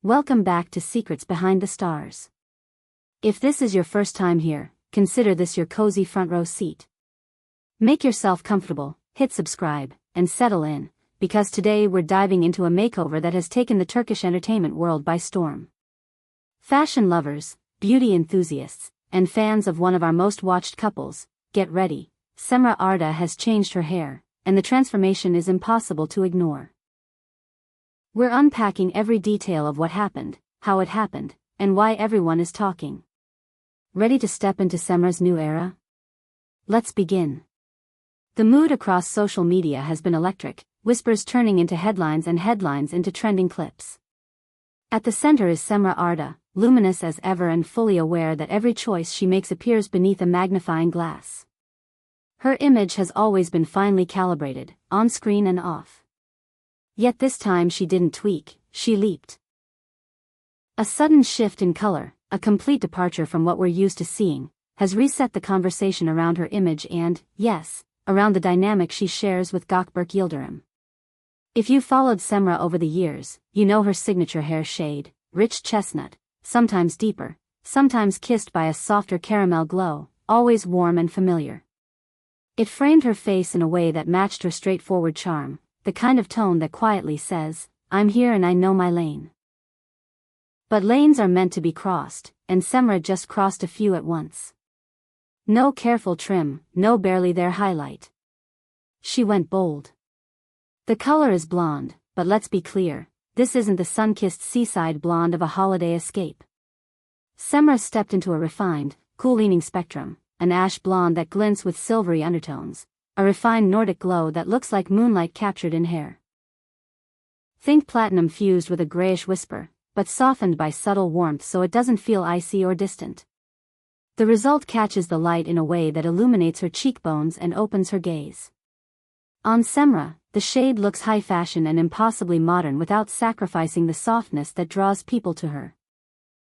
Welcome back to Secrets Behind the Stars. If this is your first time here, consider this your cozy front row seat. Make yourself comfortable, hit subscribe, and settle in, because today we're diving into a makeover that has taken the Turkish entertainment world by storm. Fashion lovers, beauty enthusiasts, and fans of one of our most watched couples, get ready. Cemre Arda has changed her hair, and the transformation is impossible to ignore. We're unpacking every detail of what happened, how it happened, and why everyone is talking. Ready to step into Cemre's new era? Let's begin. The mood across social media has been electric, whispers turning into headlines and headlines into trending clips. At the center is Cemre Arda, luminous as ever and fully aware that every choice she makes appears beneath a magnifying glass. Her image has always been finely calibrated, on screen and off. Yet this time she didn't tweak, she leaped. A sudden shift in color, a complete departure from what we're used to seeing, has reset the conversation around her image and, yes, around the dynamic she shares with Gökberk Yıldırım. If you followed Cemre over the years, you know her signature hair shade, rich chestnut, sometimes deeper, sometimes kissed by a softer caramel glow, always warm and familiar. It framed her face in a way that matched her straightforward charm, the kind of tone that quietly says, "I'm here and I know my lane." But lanes are meant to be crossed, and Cemre just crossed a few at once. No careful trim, no barely there highlight. She went bold. The color is blonde, but let's be clear, this isn't the sun-kissed seaside blonde of a holiday escape. Cemre stepped into a refined, cool-leaning spectrum, an ash blonde that glints with silvery undertones, a refined Nordic glow that looks like moonlight captured in hair. Think platinum fused with a grayish whisper, but softened by subtle warmth so it doesn't feel icy or distant. The result catches the light in a way that illuminates her cheekbones and opens her gaze. On Cemre, the shade looks high fashion and impossibly modern without sacrificing the softness that draws people to her.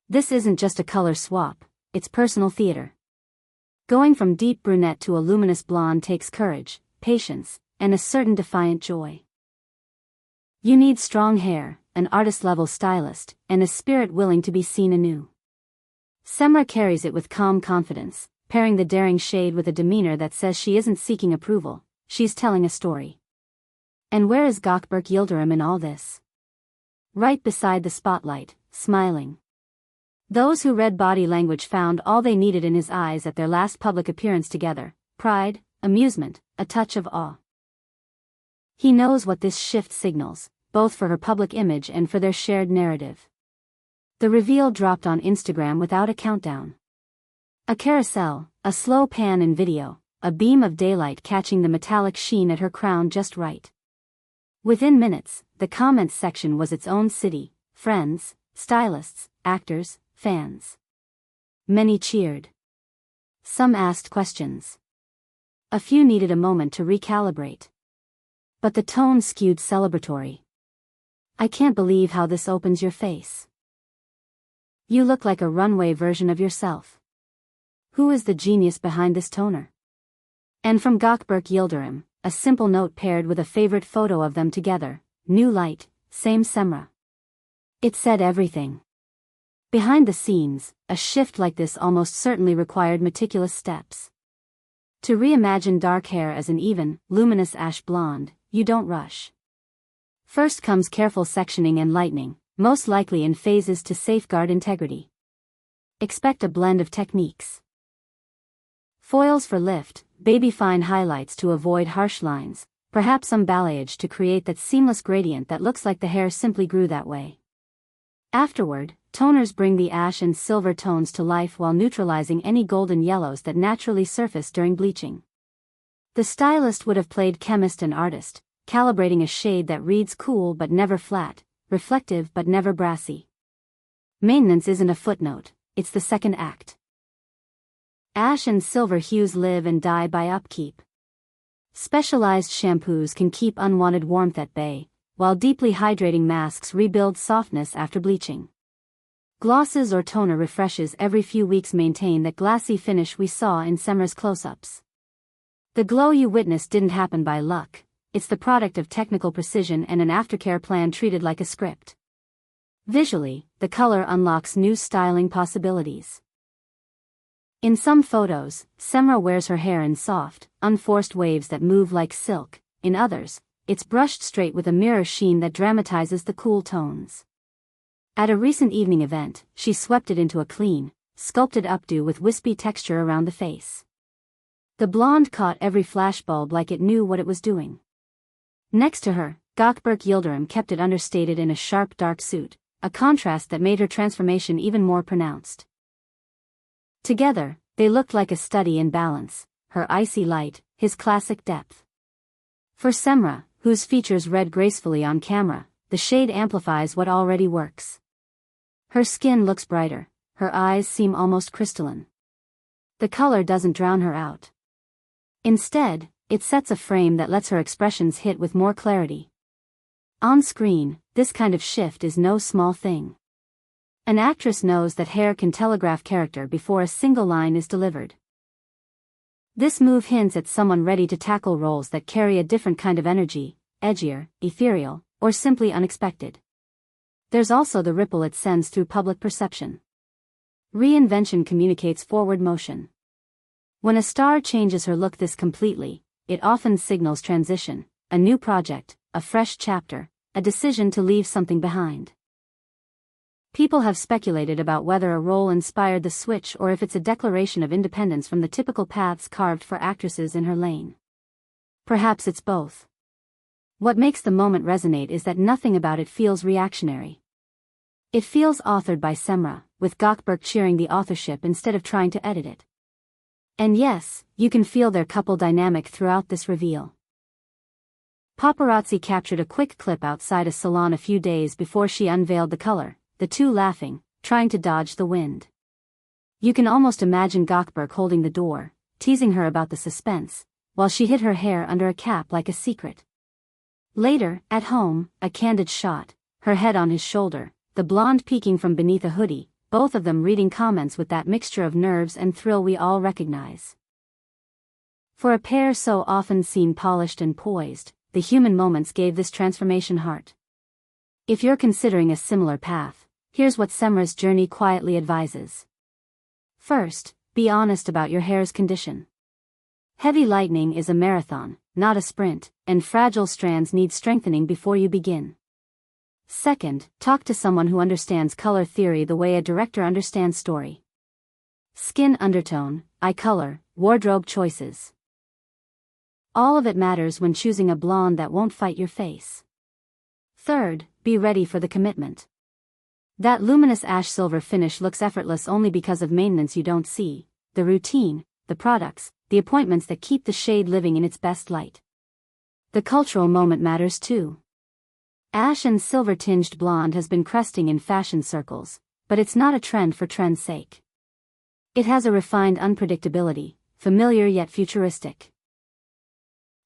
This isn't just a color swap, it's personal theater. Going from deep brunette to a luminous blonde takes courage, patience, and a certain defiant joy. You need strong hair, an artist-level stylist, and a spirit willing to be seen anew. Cemre carries it with calm confidence, pairing the daring shade with a demeanor that says she isn't seeking approval, she's telling a story. And where is Gökberk Yıldırım in all this? Right beside the spotlight, smiling. Those who read body language found all they needed in his eyes at their last public appearance together: pride, amusement, a touch of awe. He knows what this shift signals, both for her public image and for their shared narrative. The reveal dropped on Instagram without a countdown. A carousel, a slow pan in video, a beam of daylight catching the metallic sheen at her crown just right. Within minutes, the comments section was its own city: friends, stylists, actors, fans. Many cheered. Some asked questions. A few needed a moment to recalibrate. But the tone skewed celebratory. "I can't believe how this opens your face. You look like a runway version of yourself. Who is the genius behind this toner?" And from Gökberk Yıldırım, a simple note paired with a favorite photo of them together: "New light, same Cemre." It said everything. Behind the scenes, a shift like this almost certainly required meticulous steps. To reimagine dark hair as an even, luminous ash blonde, you don't rush. First comes careful sectioning and lightening, most likely in phases to safeguard integrity. Expect a blend of techniques. Foils for lift, baby-fine highlights to avoid harsh lines, perhaps some balayage to create that seamless gradient that looks like the hair simply grew that way. Afterward, toners bring the ash and silver tones to life while neutralizing any golden yellows that naturally surface during bleaching. The stylist would have played chemist and artist, calibrating a shade that reads cool but never flat, reflective but never brassy. Maintenance isn't a footnote, it's the second act. Ash and silver hues live and die by upkeep. Specialized shampoos can keep unwanted warmth at bay, while deeply hydrating masks rebuild softness after bleaching. Glosses or toner refreshes every few weeks maintain that glassy finish we saw in Cemre's close-ups. The glow you witnessed didn't happen by luck, it's the product of technical precision and an aftercare plan treated like a script. Visually, the color unlocks new styling possibilities. In some photos, Cemre wears her hair in soft, unforced waves that move like silk. In others, it's brushed straight with a mirror sheen that dramatizes the cool tones. At a recent evening event, she swept it into a clean, sculpted updo with wispy texture around the face. The blonde caught every flashbulb like it knew what it was doing. Next to her, Gökberk Yıldırım kept it understated in a sharp dark suit, a contrast that made her transformation even more pronounced. Together, they looked like a study in balance, her icy light, his classic depth. For Cemre, whose features read gracefully on camera, the shade amplifies what already works. Her skin looks brighter, her eyes seem almost crystalline. The color doesn't drown her out. Instead, it sets a frame that lets her expressions hit with more clarity. On screen, this kind of shift is no small thing. An actress knows that hair can telegraph character before a single line is delivered. This move hints at someone ready to tackle roles that carry a different kind of energy, edgier, ethereal, or simply unexpected. There's also the ripple it sends through public perception. Reinvention communicates forward motion. When a star changes her look this completely, it often signals transition, a new project, a fresh chapter, a decision to leave something behind. People have speculated about whether a role inspired the switch or if it's a declaration of independence from the typical paths carved for actresses in her lane. Perhaps it's both. What makes the moment resonate is that nothing about it feels reactionary. It feels authored by Cemre, with Gökberk cheering the authorship instead of trying to edit it. And yes, you can feel their couple dynamic throughout this reveal. Paparazzi captured a quick clip outside a salon a few days before she unveiled the color, the two laughing, trying to dodge the wind. You can almost imagine Gökberk holding the door, teasing her about the suspense, while she hid her hair under a cap like a secret. Later, at home, a candid shot, her head on his shoulder, the blonde peeking from beneath a hoodie, both of them reading comments with that mixture of nerves and thrill we all recognize. For a pair so often seen polished and poised, the human moments gave this transformation heart. If you're considering a similar path, here's what Cemre's journey quietly advises. First, be honest about your hair's condition. Heavy lightning is a marathon, not a sprint, and fragile strands need strengthening before you begin. Second, talk to someone who understands color theory the way a director understands story. Skin undertone, eye color, wardrobe choices. All of it matters when choosing a blonde that won't fight your face. Third, be ready for the commitment. That luminous ash silver finish looks effortless only because of maintenance you don't see, the routine, the products, the appointments that keep the shade living in its best light. The cultural moment matters too. Ash and silver-tinged blonde has been cresting in fashion circles, but it's not a trend for trend's sake. It has a refined unpredictability, familiar yet futuristic.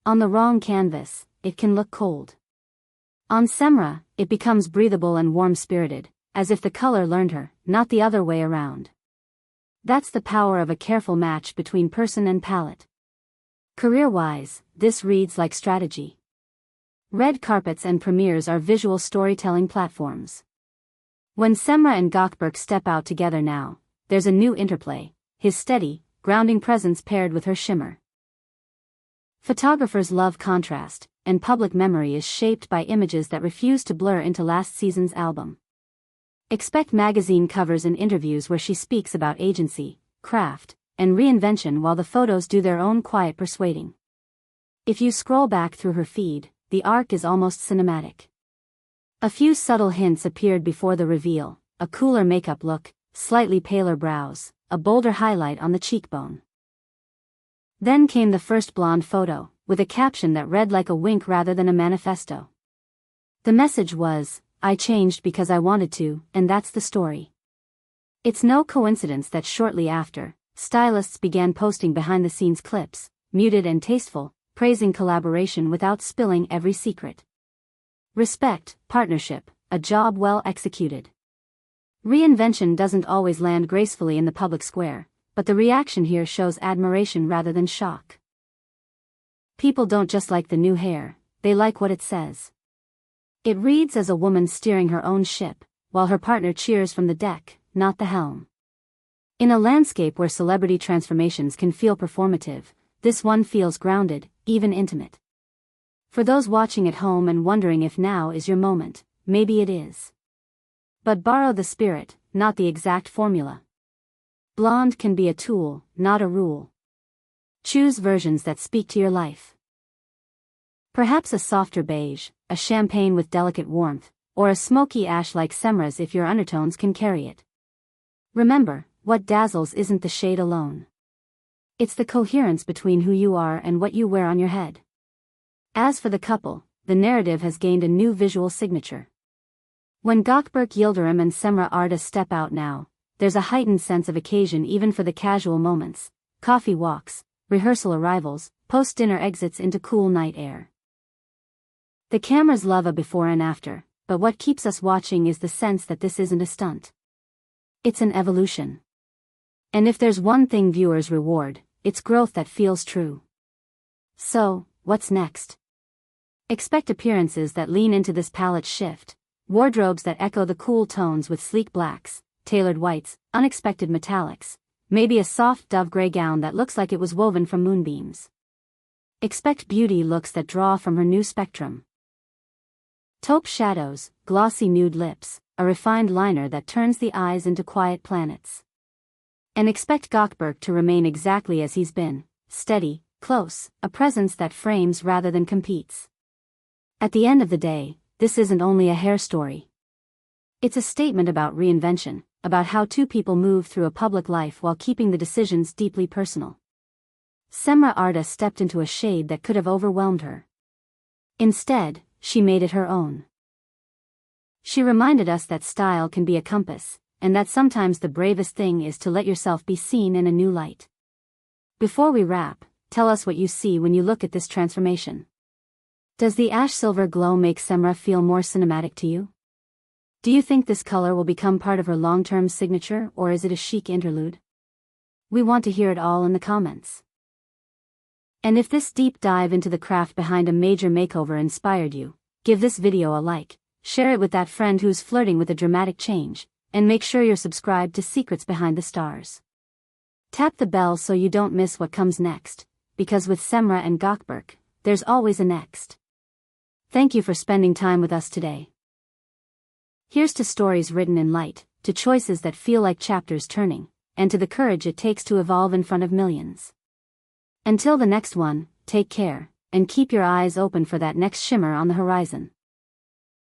On the wrong canvas, it can look cold. On Cemre, it becomes breathable and warm-spirited, as if the color learned her, not the other way around. That's the power of a careful match between person and palette. Career-wise, this reads like strategy. Red carpets and premieres are visual storytelling platforms. When Cemre and Gökberk step out together now, there's a new interplay, his steady, grounding presence paired with her shimmer. Photographers love contrast, and public memory is shaped by images that refuse to blur into last season's album. Expect magazine covers and interviews where she speaks about agency, craft, and reinvention while the photos do their own quiet persuading. If you scroll back through her feed, the arc is almost cinematic. A few subtle hints appeared before the reveal, a cooler makeup look, slightly paler brows, a bolder highlight on the cheekbone. Then came the first blonde photo, with a caption that read like a wink rather than a manifesto. The message was, "I changed because I wanted to, and that's the story." It's no coincidence that shortly after, stylists began posting behind-the-scenes clips, muted and tasteful, praising collaboration without spilling every secret. Respect, partnership, a job well executed. Reinvention doesn't always land gracefully in the public square, but the reaction here shows admiration rather than shock. People don't just like the new hair, they like what it says. It reads as a woman steering her own ship, while her partner cheers from the deck, not the helm. In a landscape where celebrity transformations can feel performative, this one feels grounded, even intimate. For those watching at home and wondering if now is your moment, maybe it is. But borrow the spirit, not the exact formula. Blonde can be a tool, not a rule. Choose versions that speak to your life. Perhaps a softer beige, a champagne with delicate warmth, or a smoky ash like Cemre's if your undertones can carry it. Remember, what dazzles isn't the shade alone. It's the coherence between who you are and what you wear on your head. As for the couple, the narrative has gained a new visual signature. When Gökberk Yıldırım and Cemre Arda step out now, there's a heightened sense of occasion even for the casual moments, coffee walks, rehearsal arrivals, post-dinner exits into cool night air. The cameras love a before and after, but what keeps us watching is the sense that this isn't a stunt. It's an evolution. And if there's one thing viewers reward, it's growth that feels true. So, what's next? Expect appearances that lean into this palette shift, wardrobes that echo the cool tones with sleek blacks, tailored whites, unexpected metallics, maybe a soft dove gray gown that looks like it was woven from moonbeams. Expect beauty looks that draw from her new spectrum. Taupe shadows, glossy nude lips, a refined liner that turns the eyes into quiet planets. And expect Gökberk to remain exactly as he's been, steady, close, a presence that frames rather than competes. At the end of the day, this isn't only a hair story. It's a statement about reinvention, about how two people move through a public life while keeping the decisions deeply personal. Cemre Arda stepped into a shade that could have overwhelmed her. Instead, she made it her own. She reminded us that style can be a compass, and that sometimes the bravest thing is to let yourself be seen in a new light. Before we wrap, tell us what you see when you look at this transformation. Does the ash silver glow make Cemre feel more cinematic to you? Do you think this color will become part of her long-term signature, or is it a chic interlude? We want to hear it all in the comments. And if this deep dive into the craft behind a major makeover inspired you, give this video a like, share it with that friend who's flirting with a dramatic change, and make sure you're subscribed to Secrets Behind the Stars. Tap the bell so you don't miss what comes next, because with Cemre and Gökberk, there's always a next. Thank you for spending time with us today. Here's to stories written in light, to choices that feel like chapters turning, and to the courage it takes to evolve in front of millions. Until the next one, take care, and keep your eyes open for that next shimmer on the horizon.